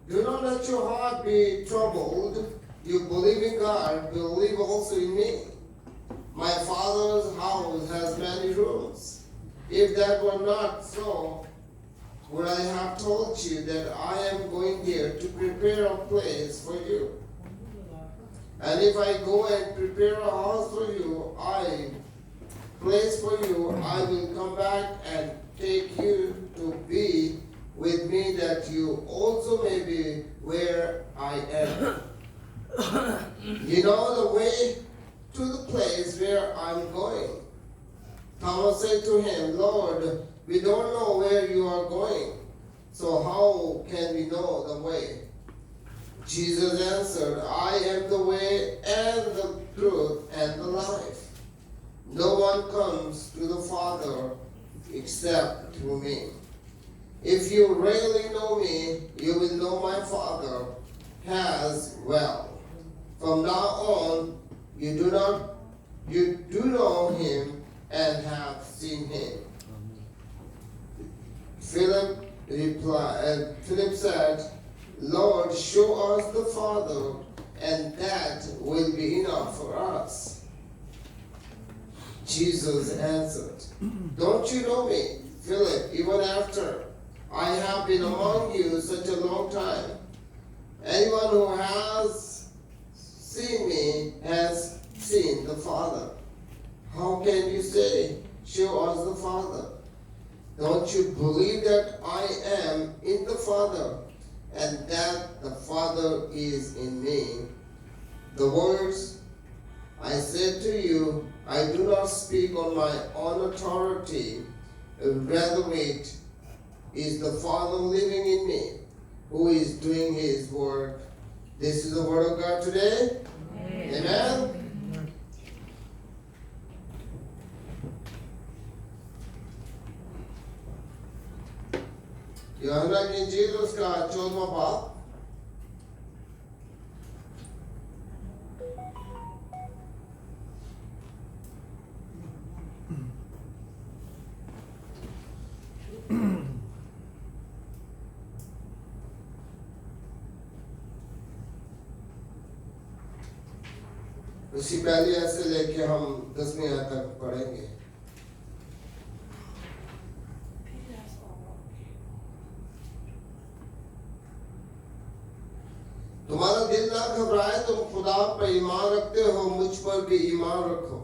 Do not let your heart be troubled. You believe in God, believe also in me. My Father's house has many rooms. If that were not so, would I have told you that I am going there to prepare a place for you? And if I go and prepare a house for you, place for you, I will come back and take you to be with me, that you also may be where I am. You know the way to the place where I'm going. Thomas said to him, Lord, we don't know where you are going, so how can we know the way? Jesus answered, I am the way and the truth and the life. No one comes to the Father except through me. If you really know me, you will know my Father as well. From now on, you do know him and have seen him. Philip said, Lord, show us the Father, and that will be enough for us. Jesus answered, don't you know me, Philip, even after I have been among you such a long time? Anyone who has seen me has seen the Father. How can you say, show us the Father? Don't you believe that I am in the Father, and that the Father is in me? The words I said to you, I do not speak on my own authority, rather it is the Father living in me, who is doing his work. This is the word of God today. Amen. Amen. यूहन्ना की इंजील उसका 14वां बाब। उसी पहली आयत से लेके हम 10वीं आयत तक पढ़ेंगे। तुम्हारा दिल ना घबराए, तुम खुदा पर ईमान रखते हो, मुझ पर भी ईमान रखो।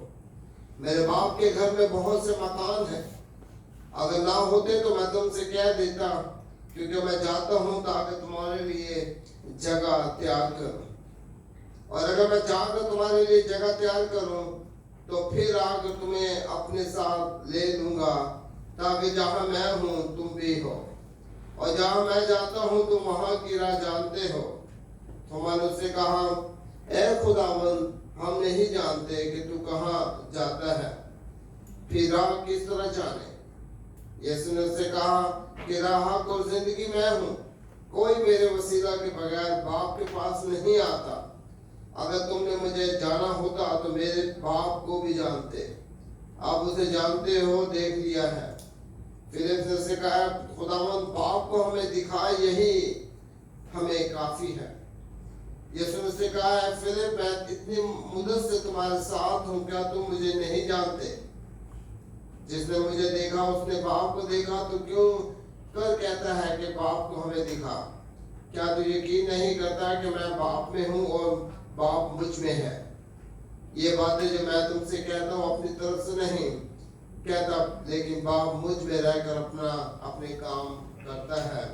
मेरे बाप के घर में बहुत से मकान हैं, अगर ना होते तो मैं तुमसे कह देता, क्योंकि मैं जाता हूँ ताकि तुम्हारे लिए जगह तैयार करूँ। और अगर मैं जाकर तुम्हारे लिए जगह तैयार करूँ तो फिर आकर तुम्हें अपने साथ ले लूँगा, ताकि जहाँ मैं हूँ तुम भी हो, और जहाँ मैं जाता हूँ तुम वहाँ की राह जानते हो। थोमा ने उससे कहा, ऐ खुदावंद, हम नहीं जानते कि तू कहाँ जाता है, फिर राह किस तरह जाने? यीशु ने उससे कहा कि राह और जिंदगी मैं हूँ, कोई मेरे वसीला के बगैर बाप के पास नहीं आता। अगर तुमने मुझे जाना होता तो मेरे बाप को भी जानते, आप उसे जानते हो, देख लिया है। फिलिप ने उससे कहा, खुदावंद, बाप को हमें दिखाए, यही हमें काफी है। यीशु ने उससे कहा, फिलिप, मैं इतनी मुद्दत से तुम्हारे साथ हूँ, क्या तुम मुझे नहीं जानते? जिसने मुझे देखा उसने बाप को देखा, तो क्यों कर कहता है कि बाप को हमें दिखा? क्या तू यकीन नहीं करता कि मैं बाप में हूँ और बाप मुझ में है? ये बातें जो मैं तुमसे कहता हूँ अपनी तरफ से नहीं कहता, लेकिन बाप मुझ में रहकर अपने काम करता है।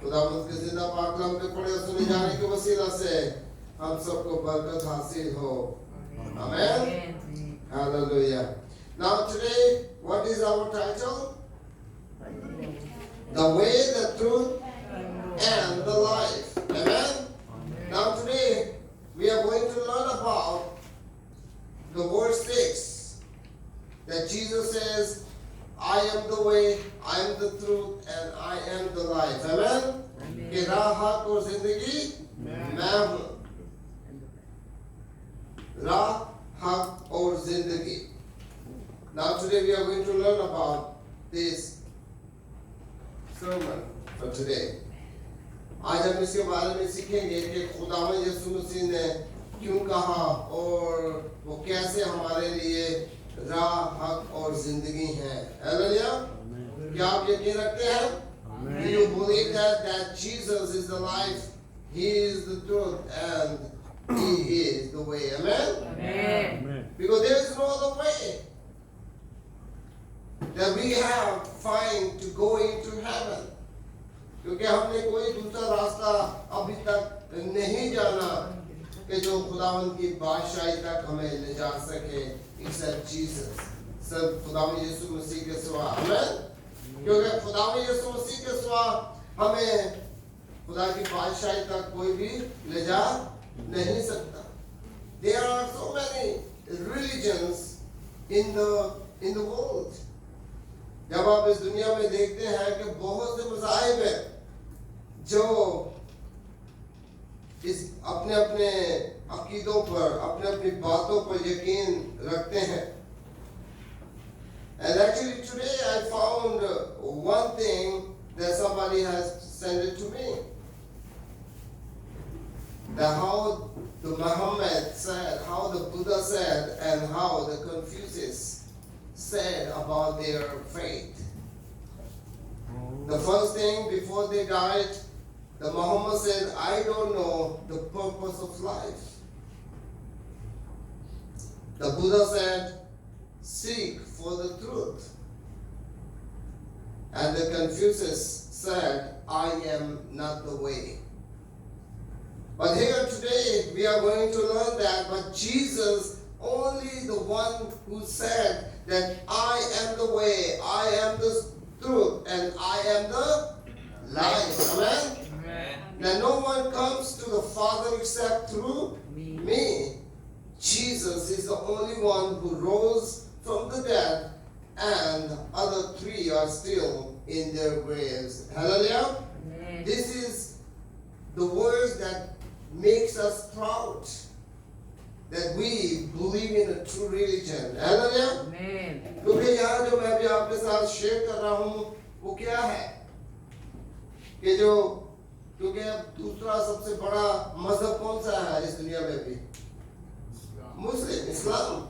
खुदावंद के जिंदा पाक कलाम के पढ़े और सुने जाने के वसीला से हम सबको बरकत हासिल हो। आमीन। Hallelujah. Now today, what is our title? The way, the truth, and the life. Amen? Now today, we are going to learn about the verse 6, that Jesus says, I am the way, I am the truth, and I am the life. Amen? कि राह, हक और जिंदगी मैं हूँ। राह, हक और जिंदगी. Now today we are going to learn about this sermon for today. आज हम इसके बारे में सीखेंगे कि खुदावंद यीशु मसीह ने क्यों कहा और वो कैसे हमारे लिए राह, हक और जिंदगी है। हालेलुया। क्या आप यकीन रखते हैं? Do you believe that Jesus is the life, He is the truth, and He is the way? Amen? Amen. Because there is no other way that we have find to go into heaven. क्योंकि हमने कोई दूसरा रास्ता अभी तक नहीं जाना कि जो खुदावंद की बादशाही तक हमें ले जा सके, except Jesus, सब खुदावंद यीशु मसीह के सिवा। आमेन। क्योंकि खुदावंद यीशु मसीह के सिवा हमें खुदा की बादशाही तक कोई भी ले जा नहीं सकता। There are so many religions in the world. जब आप इस दुनिया में देखते हैं कि बहुत से मज़ाहिब हैं जो इस अपने अपने अकीदों पर, अपने अपनी बातों पर यकीन रखते हैं। And actually today I found one thing that somebody has sent it to me. That how the Muhammad said, how the Buddha said, and how the Confucius said about their faith. The first thing before they died, the Muhammad said, I don't know the purpose of life. The Buddha said, seek for the truth. And the Confucius said, I am not the way. But here today we are going to learn that, but Jesus, only the one who said that I am the way, I am the truth, and I am the life. Amen? Amen. That no one comes to the Father except through me. Jesus is the only one who rose from the dead, and other three are still in their graves. Hallelujah. Amen. This is the words that makes us proud that we believe in a true religion. Hallelujah. Amen. क्योंकि यहाँ जो मैं भी आपके साथ share कर रहा हूँ वो क्या है कि जो क्योंकि अब दूसरा सबसे बड़ा मजहब कौन सा है इस दुनिया में भी? Muslim, Islam.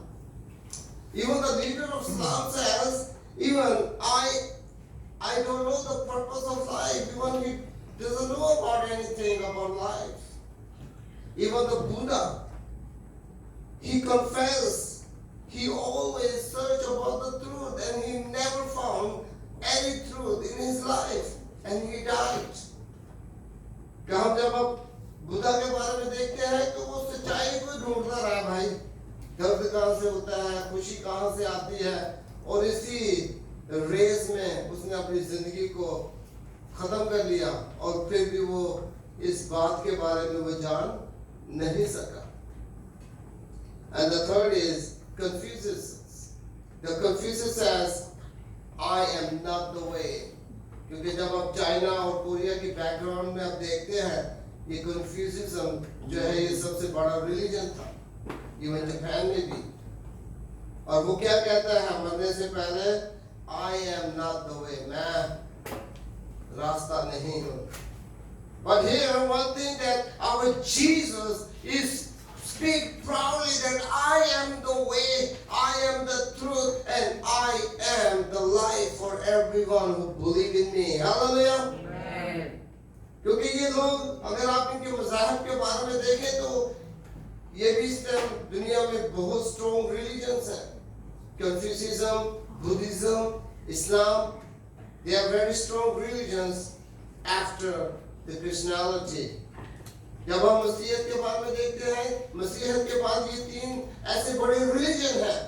Even the leader of Islam says, even I don't know the purpose of life. Even he doesn't know about anything about life. Even the Buddha, he confessed, he always searched about the truth and he never found any truth in his life and he died. कि हम जब अब बुद्धा के बारे में देखते हैं तो वो सच्चाई को ढूंढता रहा भाई, दर्द कहाँ से होता है, खुशी कहाँ से आती है, और इसी रेस में उसने अपनी जिंदगी को खत्म कर लिया और फिर भी वो इस बात के बारे में वो जान नहीं सका. And the third is Confucius. The Confucius says, I am not the way. क्योंकि जब आप चाइना और कोरिया की बैकग्राउंड में आप देखते हैं ये कन्फ्यूशियज्म जो है ये सबसे बड़ा रिलीजन था, इवन जापान में भी. और वो क्या कहता है मरने से पहले, I am not the way, मैं रास्ता नहीं हूँ. But here one thing that our Jesus is speak proudly that I am the way, I am the truth, and I am the life for everyone who believe in me. Hallelujah. Amen. क्योंकि ये लोग अगर आप इनके मज़ाहिब के बारे में देखें तो ये भी इस टाइम दुनिया में बहुत स्ट्रॉन्ग रिलीजन्स हैं. Confucianism, Buddhism, Islam, they are very strong religions after the Christianity. जब हम मसीहत के बारे में देखते हैं, मसीहत के बाद ये तीन ऐसे बड़े रिलीजन हैं,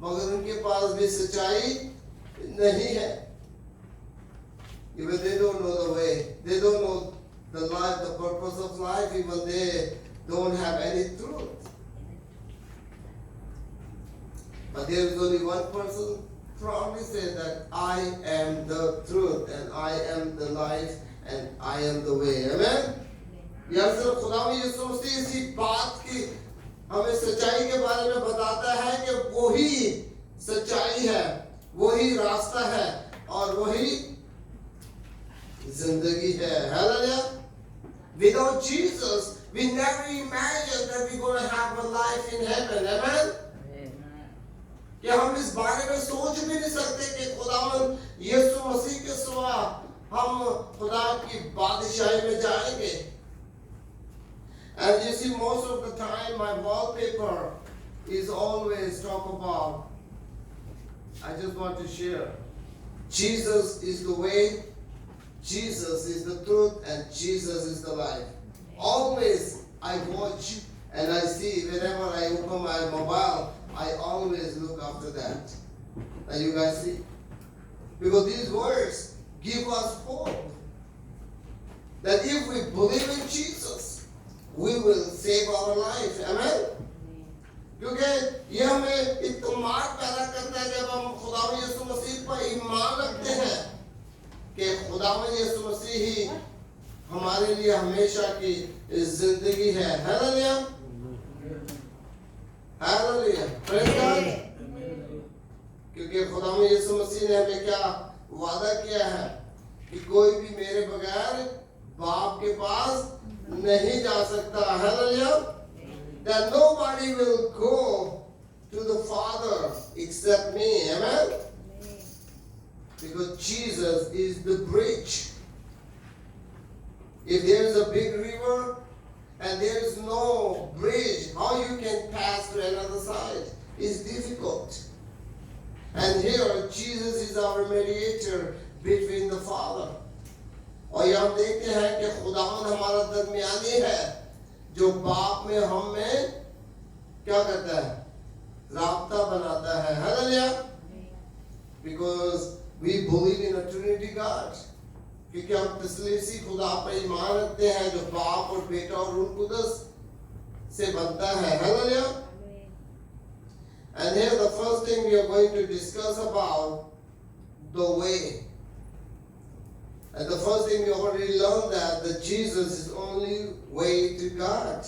मगर उनके पास भी सच्चाई नहीं है. Even they don't know the way, they don't know the life, the purpose of life, even they don't have any truth. But there is only one person proudly said that I am the truth and I am the life and I am the way. Amen? यार सिर्फ खुदा में यीशु मसीह इसी बात की हमें सच्चाई के बारे में बताता है कि वही सच्चाई है, वही रास्ता है और वही जिंदगी है। Hallelujah. Without Jesus, we never imagined that we're going to have a life in heaven. Amen. कि हम इस बारे में सोच भी नहीं सकते कि खुदावंद यीशु मसीह के सिवा हम खुदा की बादशाही में जाएंगे। And you see, most of the time my wallpaper is always talk about, I just want to share, Jesus is the way, Jesus is the truth, and Jesus is the life. Always I watch and I see, whenever I open my mobile, I always look after that. And you guys see? Because these words give us hope that if we believe in Jesus, we will save our life. Amen? क्योंकि ये हमें इत्मीनान पैदा करता है जब हम खुदावंद यीशु मसीह पर ईमान रखते हैं कि खुदावंद यीशु मसीह ही हमारे लिए हमेशा की जिंदगी है। Hallelujah, hallelujah, praise God. क्योंकि खुदावंद यीशु मसीह ने हमें क्या वादा किया है कि कोई भी मेरे बगैर बाप के पास नहीं जा सकता। Hallelujah, that nobody will go to the Father except me. Amen? Because Jesus is the bridge. If there is a big river and there is no bridge, how you can pass to another side is difficult. And here Jesus is our mediator between the Father. और यहाँ हम देखते हैं कि खुदावंद हमारा दरमियानी है जो बाप में हम में क्या करता है, राब्ता बनाता है। Hallelujah, because we believe in a Trinity God. क्योंकि हम तस्लीसी खुदा पर ईमान रखते हैं जो बाप और बेटा और रूह कुदस से बनता है। Hallelujah. And here the first thing we are going to discuss about the way. And the first thing we already learned that Jesus is only way to God.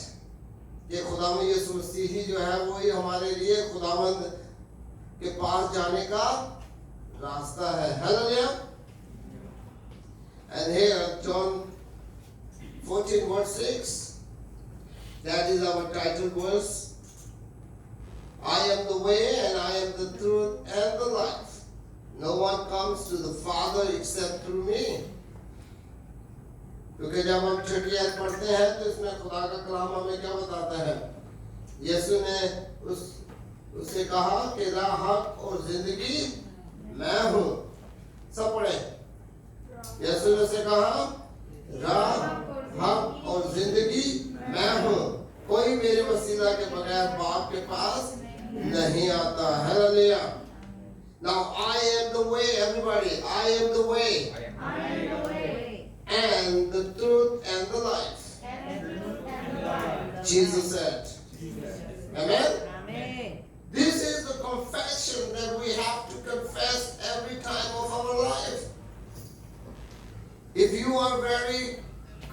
ये खुदावंद यीशु मसीह ही जो है वो ही हमारे लिए खुदावंद के पास जाने का रास्ता है। Hallelujah. And here John 14 verse 6, that is our title verse. I am the way and I am the truth and the life. No one comes to the Father except through me. क्योंकि जब हम छठी आयत पढ़ते हैं तो इसमें खुदा का कलाम हमें क्या बताता है, यीशु ने उससे कहा कि राह, हक और जिंदगी मैं हूँ। सब पढ़े। यीशु ने उसे कहा राह, हक और जिंदगी मैं हूँ, कोई मेरे वसीला के बगैर बाप के पास नहीं आता। Hallelujah. Now I am the way, everybody. I am the way. I am the way. And the truth and the life. And the truth and the life. Jesus said. Amen? Amen. This is the confession that we have to confess every time of our life. If you are very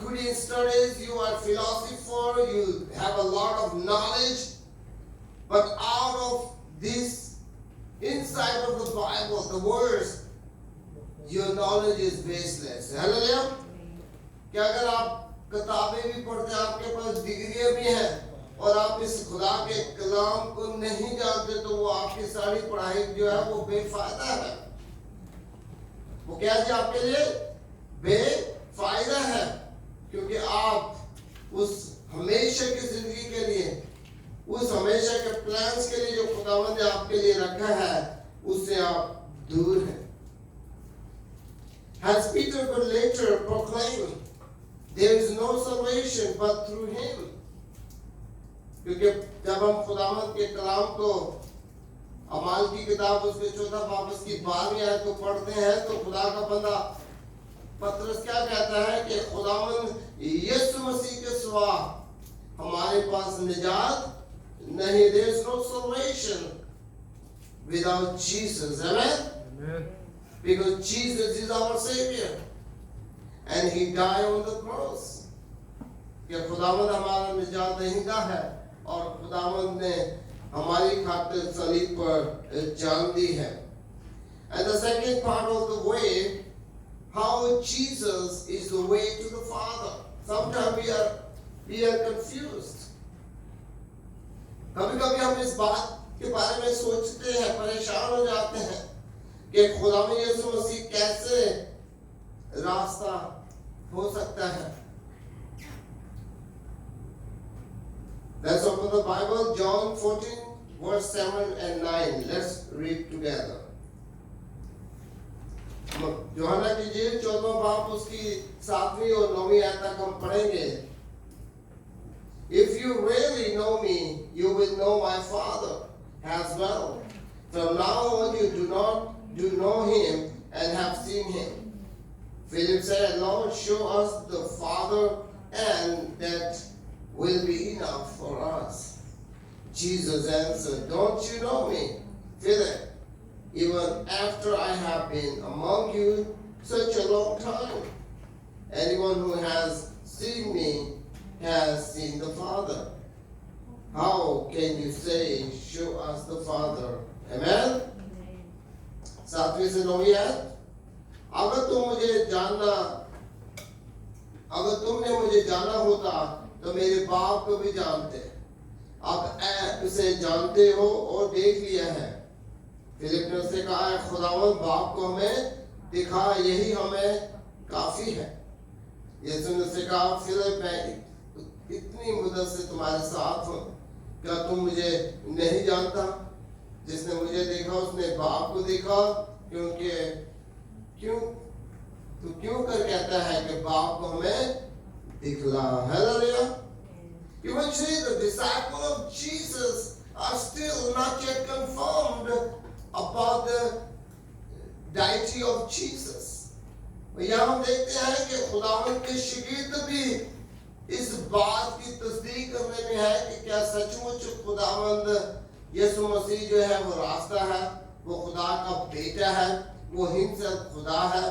good in studies, you are a philosopher, you have a lot of knowledge, but out of this inside of the Bible, the words, your knowledge is baseless. Hallelujah. क्या अगर आप किताबें भी पढ़ते हैं, आपके पास डिग्रियां भी हैं और आप इस खुदा के कलाम को नहीं जानते तो वो आपकी सारी पढ़ाई जो है वो बेफायदा है। वो क्या है आपके लिए बेफायदा है, क्योंकि आप उस हमेशा की जिंदगी के लिए, उस हमेशा के प्लान्स के लिए जो खुदावंद ने आपके लिए रखा है उससे आप दूर हैं। As Peter could later proclaim, there is no salvation but through him. क्योंकि जब हम खुदावंद के कलाम को अमाल की किताब उसके 4 बाब की 12वीं आयत को पढ़ते हैं तो खुदा का बंदा पतरस क्या कहता है कि खुदावंद यीशु मसीह के सिवा हमारे पास निजात नहीं। There is no salvation without Jesus. Amen? Amen. Because Jesus is our Savior and He died on the cross. कि खुदावंद हमारा निजात दहिंदा है और खुदावंद ने हमारी खातिर सलीब पर जान दी है। And the second part of the way how Jesus is the way to the Father. Sometimes we are confused. कभी कभी हम इस बात के बारे में सोचते हैं, परेशान हो जाते हैं कि खुदावंद यीशु मसीह कैसे रास्ता हो सकता है. Let's open the Bible, John 14, verse 7 and 9. Let's read together. यूहन्ना की इंजील 14वां बाब उसकी 7वीं और 9वीं आयत तक हम पढ़ेंगे. If you really know me, you will know my Father as well. From now on you do know him and have seen him. Philip said, Lord, show us the Father, and that will be enough for us. Jesus answered, don't you know me, Philip, even after I have been among you such a long time? Anyone who has seen me has seen the Father. How can you say, show us the Father? Amen? 7वीं से 9वीं आयत. अगर तुमने मुझे जाना होता तो मेरे बाप को भी जानते. अब उसे जानते हो और देख लिया है. फिलिप ने उससे कहा, खुदावंद बाप को हमें दिखा, यही हमें काफी है. यीशु ने उससे कहा, फिलिप मैं इतनी मुद्दत से तुम्हारे साथ हूँ, क्या तुम मुझे नहीं जानता? जिसने मुझे देखा उसने बाप को देखा. क्यों कर कहता है कि बाप को हमें दिखला. Hallelujah. Eventually the disciples of Jesus are still not yet confirmed about the deity of Jesus. यहाँ हम देखते हैं कि खुदावंद के शागिर्द भी इस बात की तस्दीक करने में है कि क्या सचमुच खुदावंद यीशु मसीह जो है वो रास्ता है, वो खुदा का बेटा है, वो हिमसद खुदा है.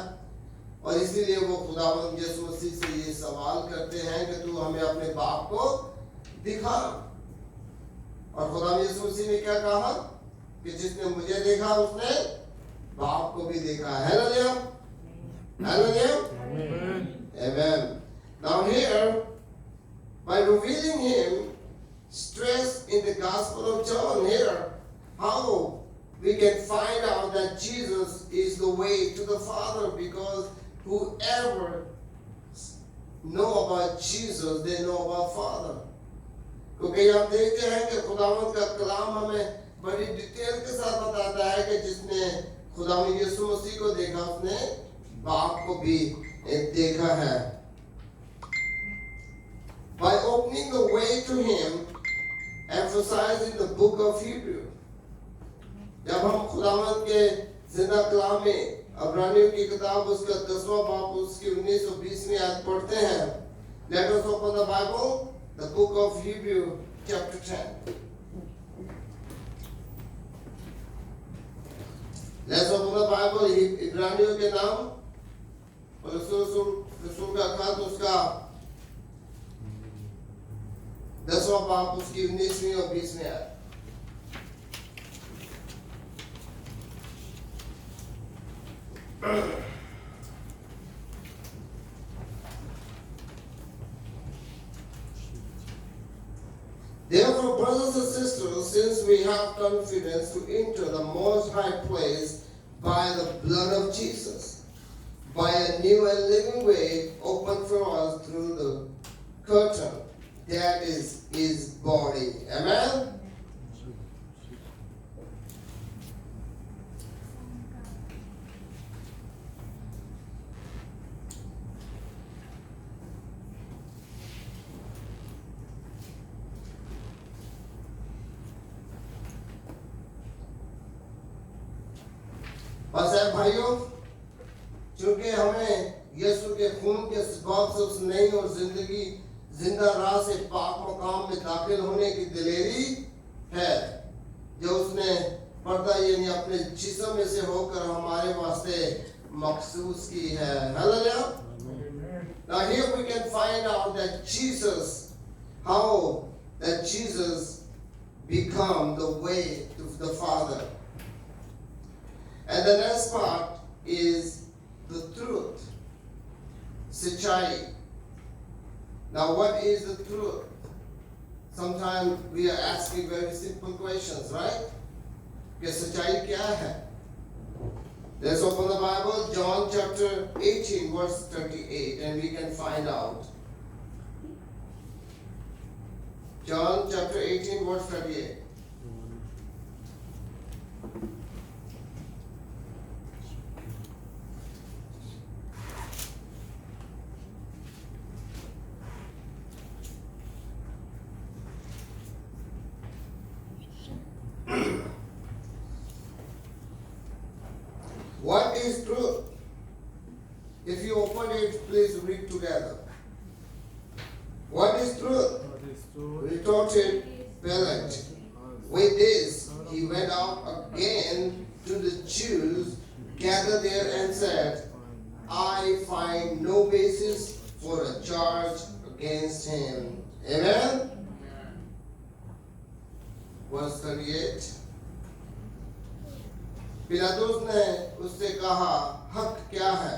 और इसीलिए वो खुदावंद यीशु मसीह से ये सवाल करते हैं कि तू हमें अपने बाप को दिखा. और खुदावंद यीशु मसीह ने क्या कहा कि जिसने मुझे देखा उसने बाप को भी देखा. Hallelujah. Hallelujah. Amen. Now here, by revealing him, stress in the Gospel of John here, how we can find out that Jesus is the way to the Father, because whoever know about Jesus, they know about Father. क्योंकि हम देखते हैं कि खुदावंद का कलाम हमें बड़ी detail के साथ बताता है कि जिसने खुदावंद यीशु मसीह को देखा उसने बाप को भी देखा है. By opening the way to him, emphasizing the book of Hebrew. जब हम खुदावंद के जिंदा कलाम में अब्रानियों की किताब उसका 10वां बाब उसकी 19 और 20वीं आयत पढ़ते हैं. Let us open the Bible, the book of Hebrew, chapter 10. Let's open the Bible, इब्रानियों के नाम और रसूल का खत उसका 10वां बाब उसकी 19वीं और 20वीं आयत. Therefore, brothers and sisters, since we have confidence to enter the most high place by the blood of Jesus, by a new and living way opened for us through the curtain, that is his body. Amen? बस है भाइयों, चूंकि हमें यीशु के खून के सबब से उस नई और जिंदा राह से पाक मकाम में दाखिल होने की दिलेरी है, जो उसने पर्दा यानी अपने जिस्म में से होकर हमारे वास्ते मखसूस की है. Hallelujah. Now here we can find out that how Jesus become the way to the Father. And the next part is the truth. Sachai. Now what is the truth? Sometimes we are asking very simple questions, right? कि सच्चाई क्या है? Let's open the Bible, John chapter 18, verse 38, and we can find out. John chapter 18, verse 38. What is truth? If you open it, please read together. What is truth? Retorted Pilate. With this, he went out again to the Jews gathered there and said, I find no basis for a charge against him. Amen? Verse 38. पिलातुस ने उससे कहा, हक क्या है?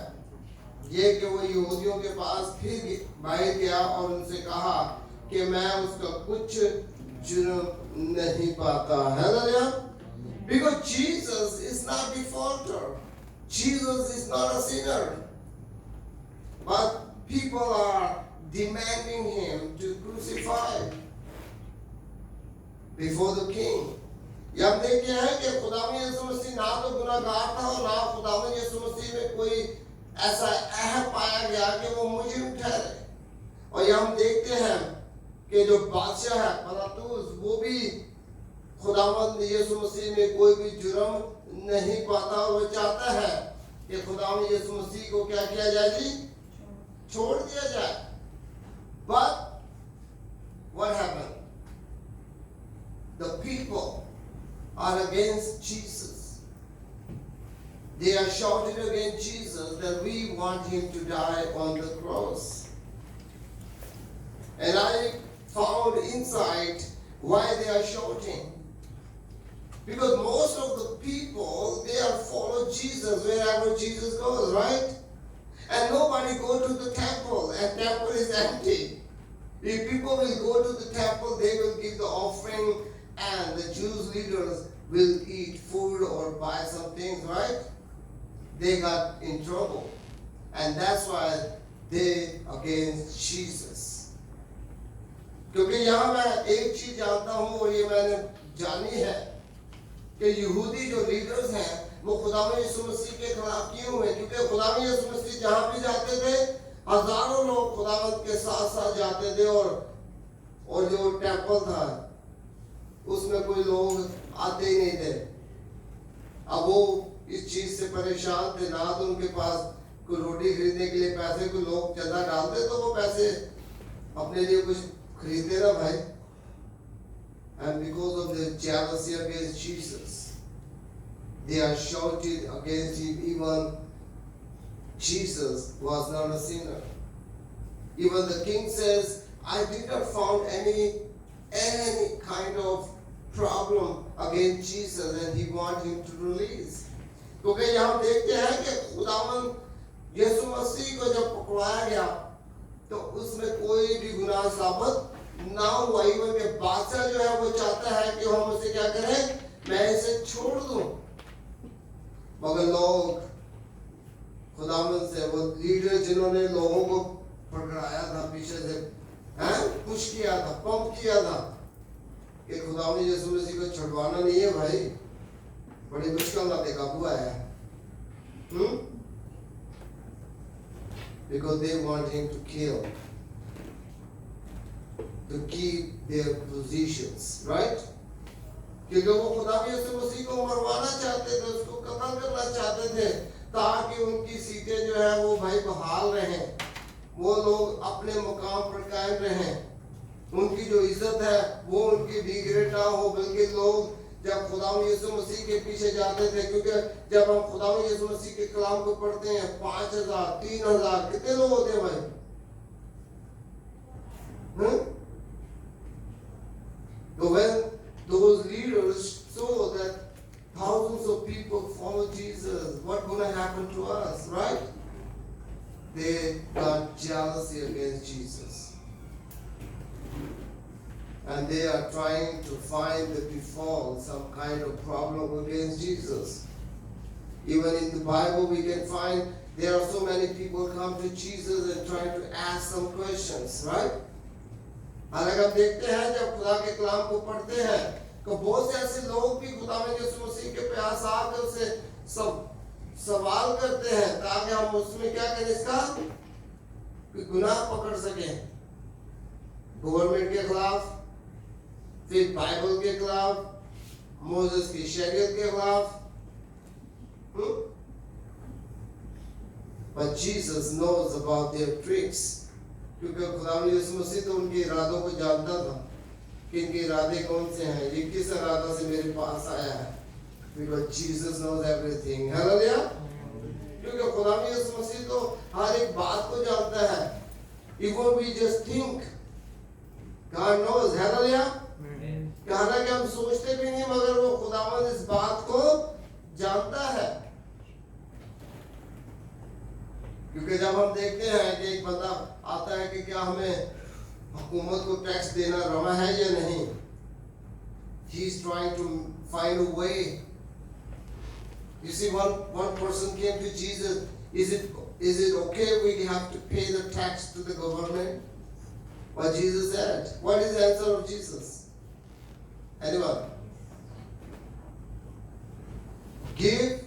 ये कि वो यहूदियों के पास फिर बाहर गया और उनसे कहा कि मैं उसका कुछ जुर्म नहीं पाता. Hallelujah. Because Jesus is not the faulter. Jesus is not a sinner. But people are demanding him to crucify before the king. ये हम देखते हैं कि खुदावंद यीशु मसीह ना तो गुनाहगार था और ना खुदावंद यीशु मसीह में कोई ऐसा अहम पाया गया कि वो मुजरिम ठहरे. और ये हम देखते हैं कि जो बादशाह है पिलातुस, वो भी खुदावंद यीशु मसीह में कोई भी जुर्म नहीं पाता और वो चाहता है कि खुदावंद यीशु मसीह को क्या किया जाए जी? छोड़ दिया जाए. But what happened? The people are against Jesus. They are shouting against Jesus that we want him to die on the cross. And I found insight why they are shouting. Because most of the people, they are follow Jesus wherever Jesus goes, right? And nobody go to the temple, and temple is empty. If people will go to the temple, they will give the offering, and the Jews leaders will eat food or buy some things, right? They got in trouble. And that's why they against Jesus. क्योंकि यहाँ मैं एक चीज जानता हूँ और ये मैंने जानी है कि यहूदी जो लीडर्स हैं वो खुदावंद यीशु मसीह के खिलाफ क्यों हुए? क्योंकि खुदावंद यीशु मसीह जहाँ भी जाते थे हजारों लोग खुदावंद के साथ साथ जाते थे और जो टेम्पल था उसमें कोई लोग आते ही नहीं थे. अब वो इस चीज से परेशान थे, ना तो उनके पास कोई रोटी खरीदने के लिए पैसे, कोई लोग चंदा डालते तो वो पैसे अपने लिए कुछ खरीदते ना भाई. And because of the jealousy against Jesus, they are shouting against him. Even Jesus was not a sinner. Even the king says, I did not found any kind of problem against Jesus, and he want him to release. क्योंकि यहाँ हम देखते हैं कि खुदावंद यीशु मसीह को जब पकड़ाया गया तो उसमें कोई भी गुनाह साबित ना हुआ. इवन के बादशाह जो है वो चाहता है कि हम उसे क्या करें, मैं इसे छोड़ दूं. मगर लोग खुदावंद से, वो लीडर जिन्होंने लोगों को पकड़ाया था पीछे से, पुश किया था, पंप किया था कि खुदावंद यीशु मसीह को छुड़वाना नहीं है भाई, बड़ी मुश्किल ना काबू आया. Because they want him to kill, to keep their positions, right? क्योंकि वो खुदावंद यीशु मसीह को मरवाना चाहते थे, उसको कत्ल करना चाहते थे ताकि उनकी सीटें जो है वो भाई बहाल रहें, वो लोग अपने मुकाम पर कायम रहें, उनकी जो इज्जत है वो उनकी डिग्रेड ना हो. बल्कि लोग जब खुदावंद यीशु मसीह के पीछे जाते थे, क्योंकि जब हम खुदावंद यीशु मसीह के कलाम को पढ़ते हैं 5,000 3,000 कितने लोग होते हैं भाई? So when those leaders saw that thousands of people follow Jesus, what gonna happen to us, right? and they are trying to find the default, some kind of problem against Jesus. Even in the Bible, we can find there are so many people come to Jesus and trying to ask some questions, right? हालांकि हम देखते हैं जब खुदा के कलाम को पढ़ते हैं तो बहुत से ऐसे लोग भी खुदा में यीशु मसीह के पास आकर उसे सब सवाल करते हैं ताकि हम उसमें क्या करें इसका कि गुनाह पकड़ सकें, गवर्नमेंट के खिलाफ, फिर बाइबल के खिलाफ, मोसेस की शरीयत के खिलाफ. But Jesus knows about their tricks. क्योंकि खुदा में यीशु मसीह तो उनके इरादों को जानता था कि इनके इरादे कौन से हैं, ये किस इरादा से मेरे पास आया है. Because Jesus knows everything. Hallelujah. क्योंकि खुदा में यीशु मसीह तो हर एक बात को जानता है. Even we just think, God knows. Hallelujah. हालांकि हम सोचते भी नहीं मगर वो खुदावंद इस बात को जानता है. क्योंकि जब हम देखते हैं कि एक बंदा आता है कि क्या हमें हुकूमत को टैक्स देना रवा है या नहीं, he is trying to find a way. You see, one person came to Jesus. Is it okay we have to pay the tax to the government? What Jesus said. What is the answer of Jesus? Anyone? Give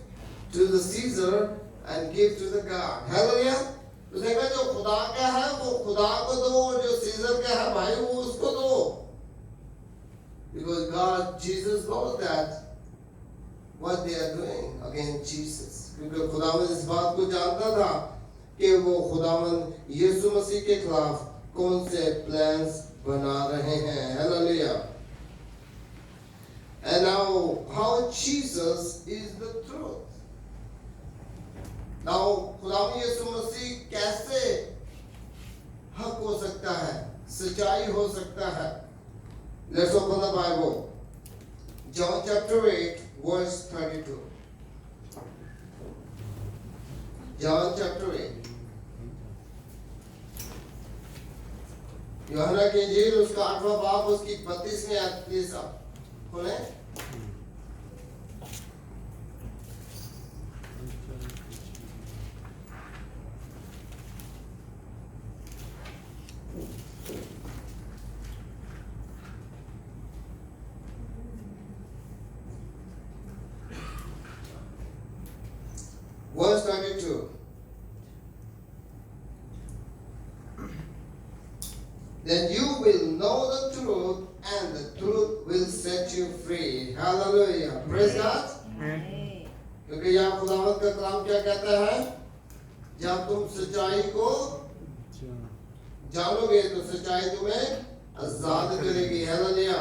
to the Caesar and give to the God. Hallelujah. तो देखा जो खुदा का है वो खुदा को दो और जो सीजर का है भाई वो उसको दो. Because God, Jesus knows that what they are doing against Jesus. क्योंकि खुदावंद इस बात को जानता था कि वो खुदावंद यीशु मसीह के खिलाफ कौन से प्लान्स बना रहे हैं. Hallelujah. And now, how Jesus is the truth. Now, खुदावंद यीशु मसीह कैसे हक हो सकता है, सच्चाई हो सकता है. Let's open the Bible. John chapter 8, verse 32. John chapter 8. यूहन्ना की इंजील उसका 8वां बाब उसकी 32वीं आयत प्लीज आप खोलें. Verse 32. Then you will know the truth and the truth will set you free. Hallelujah. Praise God. क्योंकि यहाँ खुदावंद का कलाम क्या कहता है, जब तुम सच्चाई को जानोगे तो सच्चाई तुम्हें आजाद करेगी. हालेलुया.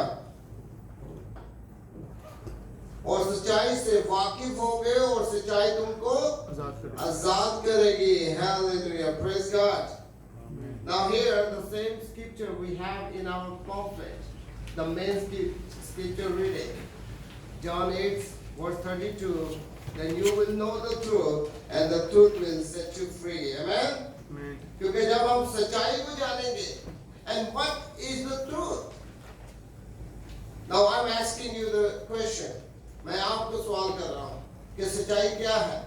और सच्चाई से वाकिफ होगे और सच्चाई तुमको आजाद करेगी. Hallelujah. Praise God. Now here the same scripture we have in our pamphlet, the main scripture reading, John 8 verse 32. Then you will know the truth and the truth will set you free. Amen. क्योंकि जब हम सच्चाई को जानेंगे, and what is the truth? Now I'm asking you the question. मैं आपको सवाल कर रहा हूँ कि सच्चाई क्या है.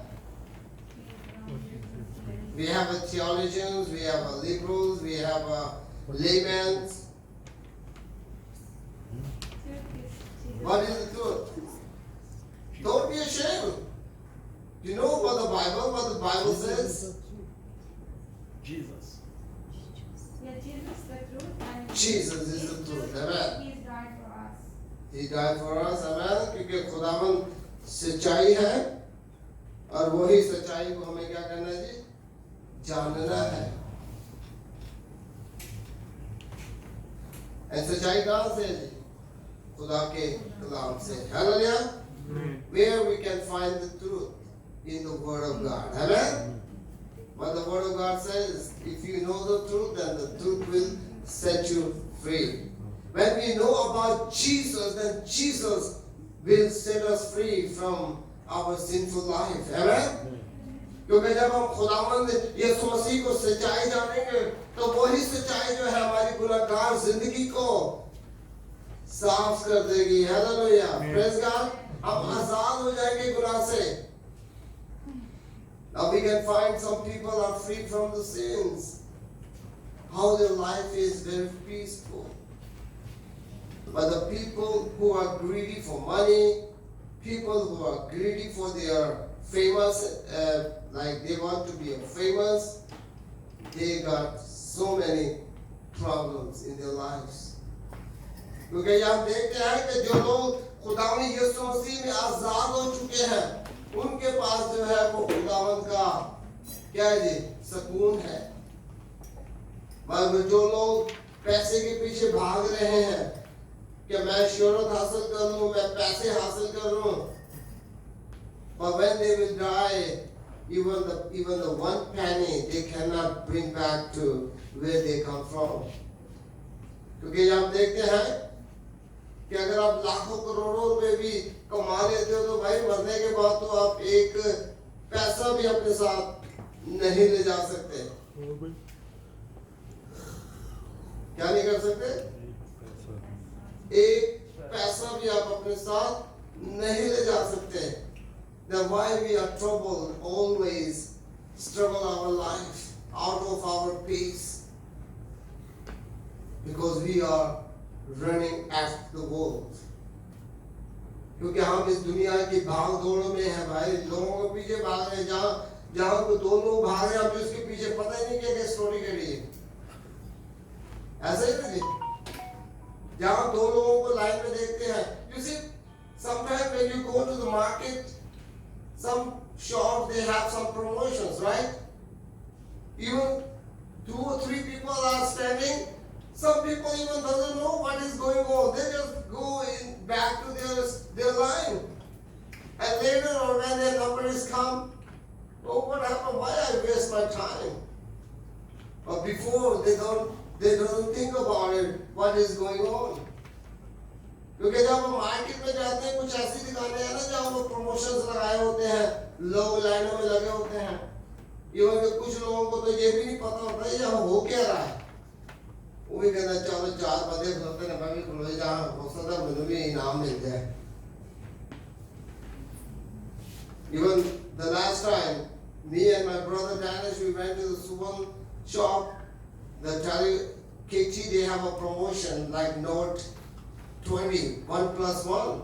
We have a theologians, we have a liberals, we have a laymen. What is the truth? Don't be ashamed. You know about the Bible, what the Bible says? Jesus. Yeah, Jesus is the truth. And Jesus is the truth. Amen. He died for us. He died for us. Amen. क्योंकि खुदावंद सच्चाई है और वही सच्चाई को हमें क्या करना है जी, जानना है. सच्चाई कहाँ से है जी? खुदा के कलाम से. Hallelujah. Where we can find the truth in the Word of God. Amen. But the Word of God says, if you know the truth, then the truth will set you free. When we know about Jesus, then Jesus will set us free from our sinful life. Amen. क्योंकि जब हम खुदावंद यीशु मसीह को सच्चाई जानेंगे तो वही सच्चाई जो है हमारी गुनाहगार जिंदगी को साफ कर देगी। Hallelujah, Amen. Praise God. हम आजाद हो जाएंगे गुनाह से। Now we can find some people are free from the sins. How their life is very peaceful. But the people who are greedy for money, people who are greedy for their famous, like they want to be famous, they got so many problems in their lives. क्योंकि हम देखते हैं कि जो लोग खुदावंद यीशु मसीह में आजाद हो चुके हैं, उनके पास जो है वो खुदावंद का क्या है जी, सुकून है। मगर जो लोग पैसे के पीछे भाग रहे हैं कि मैं शोहरत हासिल कर लूं, मैं पैसे हासिल कर लूं, but when they will die, even the one penny they cannot bring back to where they come from. क्योंकि हम देखते हैं कि अगर आप लाखों करोड़ों रुपए भी कमा लेते हो तो भाई मरने के बाद तो आप एक पैसा भी अपने साथ नहीं ले जा सकते। क्या नहीं कर सकते? एक पैसा भी आप अपने साथ नहीं ले जा सकते। Then why we are troubled, always struggle our life out of our peace, because we are running after the world. क्योंकि हम इस दुनिया की भाग दौड़ में हैं भाई, लोगों के पीछे भाग रहे हैं। जहाँ को दो लोग भाग रहे हैं, हम उसके पीछे पता ही नहीं क्या स्टोरी करी है। ऐसा ही नहीं, जहाँ दो लोगों को लाइन में देखते हैं। You see, sometimes when you go to the market, some shop they have some promotions, right? Even 2 or 3 people are standing. Some people even doesn't know what is going on. They just go back to their line, and later on when their numbers come, oh, what happened? Why I waste my time? But before they don't think about it. What is going on? क्योंकि जब हम market में जाते हैं, कुछ ऐसी दुकानें हैं ना जहाँ वो प्रमोशंस लगाए होते हैं, लोग लाइनों में लगे होते हैं। इवन कि कुछ लोगों को तो ये भी नहीं पता होता है यहाँ हो क्या रहा है। वो भी कहता है चलो 4 बजे सोते हैं भाई खुले जहाँ हो सकता है मुझे भी इनाम मिल जाए। Even the last time, me and my brother Danish, we went to the Suban shop. The Tally KT, they have a promotion like Note 20, 1+1.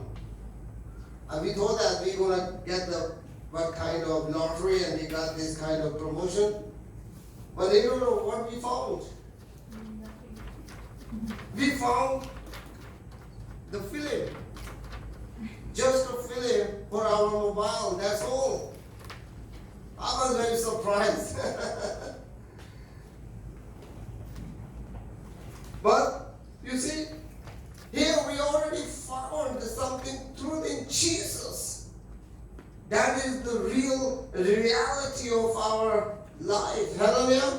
And we thought that we're gonna get what kind of lottery, and we got this kind of promotion. But they don't know what we found. We found the film, just a film for our mobile, that's all. I was very surprised. But you see, here we already found something truth in Jesus. That is the real reality of our life. Hallelujah.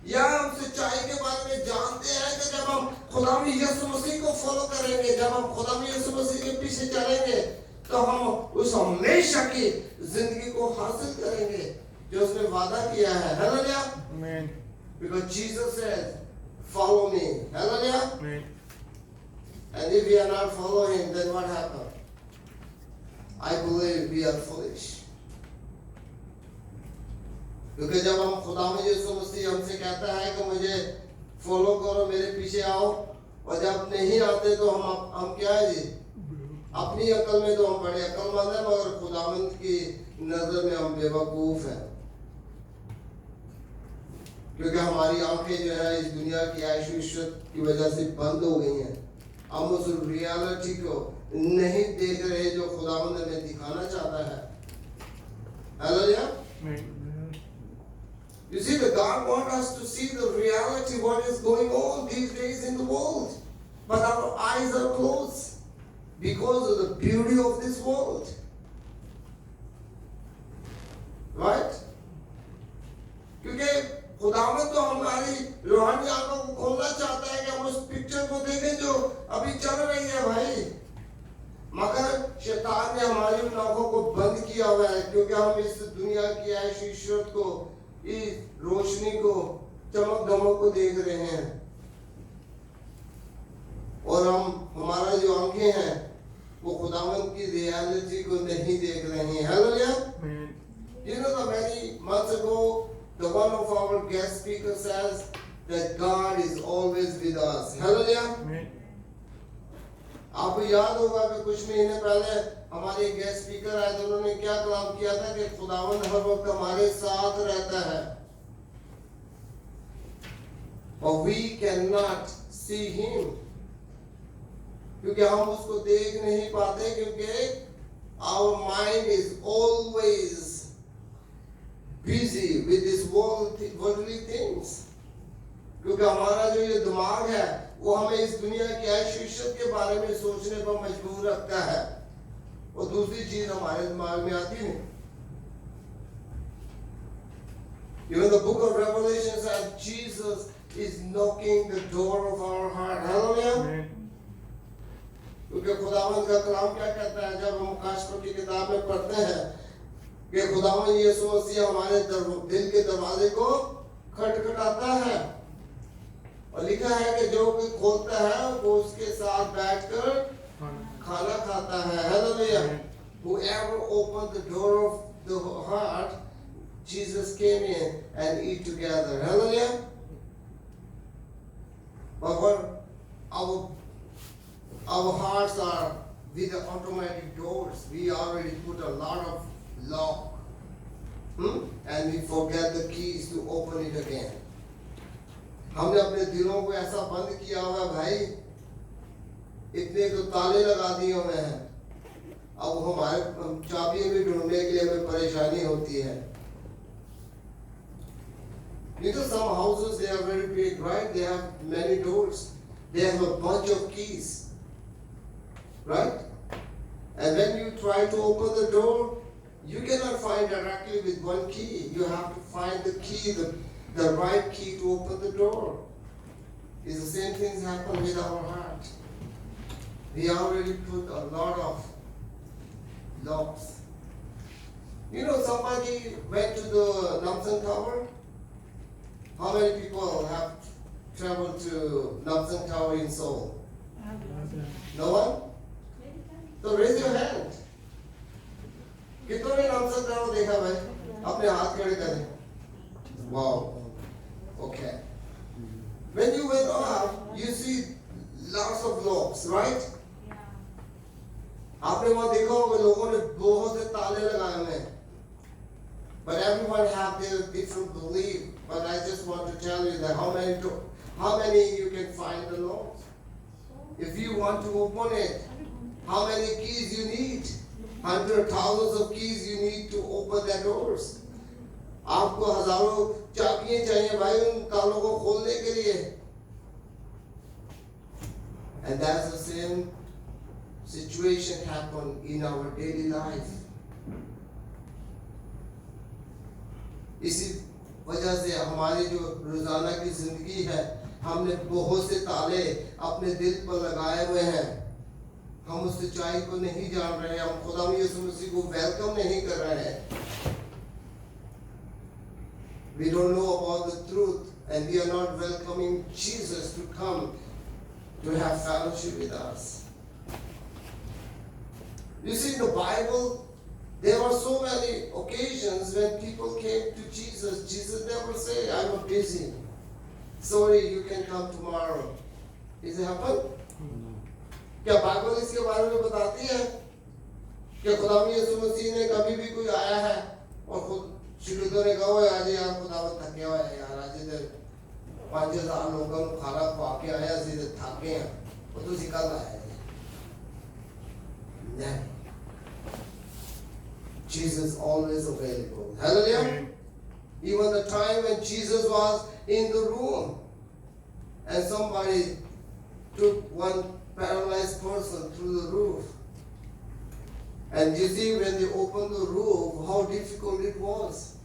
यहाँ हम सच्चाई के बारे में जानते हैं कि जब हम खुदावंद यीशु मसीह को फॉलो करेंगे, जब हम खुदावंद यीशु मसीह के पीछे चलेंगे, तो हम उस हमेशा की जिंदगी को हासिल करेंगे जो उसने वादा किया है। Hallelujah. Amen. Because Jesus said, "Follow me." Hallelujah. Amen. And if we are not following him, then what happened? I believe we are foolish. क्योंकि जब हम खुदावंद यीशु मसीह हमसे कहता है कि मुझे फॉलो करो, मेरे पीछे आओ, और जब नहीं आते तो हम क्या है जी, अपनी अकल में तो हम बड़े अकलमंद हैं, मगर खुदावंद की नजर में हम बेवकूफ हैं। क्योंकि हमारी आंखें जो है इस दुनिया की ऐश्वर्य की वजह से बंद हो गई हैं। हम उस रियलिटी को नहीं देख रहे जो खुदावंद हमें दिखाना चाहता है। Hallelujah. Amen. You see, the God wants us to see the reality, what is going on these days in the world. But our eyes are closed because of the beauty of this world. Right? क्योंकि खुदावंद तो हमारी रूहानी आंखों को खोलना चाहता है कि हम उस पिक्चर को देखें जो अभी चल रही है भाई। मगर शैतान ने हमारी उन आंखों को बंद किया हुआ है, क्योंकि हम इस दुनिया की ऐश्वर्य को, इस रोशनी को, चमक दमक को देख रहे हैं, और हमारा जो आंखें हैं वो खुदावंद की रियलिटी को नहीं देख रही हैं। Hallelujah. Amen. You know that many months ago, the one of our guest speakers says that God is always with us. Hallelujah. Amen. आपको याद होगा कि कुछ महीने पहले हमारे गेस्ट स्पीकर आए थे, उन्होंने क्या कलाम किया था कि खुदावंद हर वक्त हमारे साथ रहता है, और we cannot see him, क्योंकि हम उसको देख नहीं पाते, क्योंकि our mind is always busy with this worldly things, क्योंकि हमारा जो ये दिमाग है वो हमें इस दुनिया की ऐश-इश्रत के बारे में सोचने पर मजबूर रखता है, और दूसरी चीज हमारे दिमाग में आती नहीं। Even the book of Revelation says Jesus is knocking the door of our heart. Hallelujah. Amen. क्योंकि खुदावंद का कलाम क्या कहता है, जब हम काशफ की किताब में पढ़ते हैं कि खुदावंद यीशु मसीह हमारे दिल के दरवाजे को खटखटाता है, और लिखा है कि जो कोई खोलता है वो उसके साथ बैठकर खाना खाता है। Hallelujah. Whoever opened the door of the heart, Jesus came in and eat together. Hallelujah. But our hearts are with the automatic doors. We already put a lot of lock, and we forget the keys to open it again. हमने अपने दिलों को ऐसा बंद किया हुआ है भाई, इतने तो ताले लगा दिए हुए हैं, अब हमारे चाबियां भी ढूंढने के लिए हमें परेशानी होती है। You know, some houses, they are very big, right? They have many doors. They have a bunch of keys, right? And when you try to open the door, you cannot find directly with one key. You have to find the key, the right key to open the door. It's the same things happen with our heart. We already put a lot of locks. You know, somebody went to the Namsan Tower. How many people have traveled to Namsan Tower in Seoul? No one? So raise your hand. कितनों ने नामसन tower देखा भाई? अपने हाथ खड़े करें. Wow. Okay. When you went up, you see lots of locks, right? आपने वहाँ देखा होगा लोगों ने बहुत से ताले लगाए हुए हैं. But everyone have their different belief. But I just want to tell you that how many you can find the locks. If you want to open it, how many keys you need? Hundreds, thousands of keys you need to open the doors. आपको हजारों चाबियां चाहिए भाई उन तालों को खोलने के लिए. And that's the same situation happen in our daily life. इसी वजह से हमारी जो रोजाना की जिंदगी है, हमने बहुत से ताले अपने दिल पर लगाए हुए हैं. हम उस सच्चाई को नहीं जान रहे हैं, हम खुदा यीशु मसीह को वेलकम नहीं कर रहे हैं. We don't know about the truth, and we are not welcoming Jesus to come to have fellowship with us. You see, in the Bible, there were so many occasions when people came to Jesus. Jesus never said, "I'm busy. Sorry, you can come tomorrow." Is it happen? क्या Bible इसके बारे में बताती है कि खुदा यीशु मसीह ने कभी भी कोई आया है और खुद शिगिर्दों ने कहा आज यार खुदावंद थके हुए हैं यार, आज इधर 5,000 लोगों को खाना खवा के आया, सीधे थक गए हैं और तू निकल आया है. नहीं. Jesus always available. Hallelujah. Even the time when Jesus was in the room and somebody took one paralyzed person through the roof. And you see when they opened the roof, how difficult it was.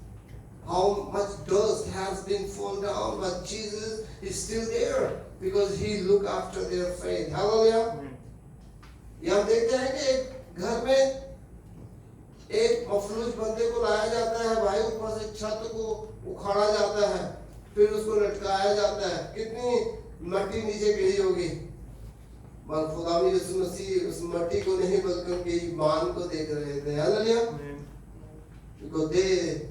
How much dust has been fallen down, but Jesus is still there because he looked after their faith. Hallelujah. यहाँ देखते हैं कि एक घर में एक मफलूज बंदे को लाया जाता है भाई, ऊपर से छत को उखाड़ा जाता है, फिर उसको लटकाया जाता है. कितनी मट्टी नीचे गिरी होगी. मगर खुदा में यीशु मसीह उस मट्टी को नहीं बल्कि उनके ईमान को देख रहे थे। हालेलुया। Amen. Because they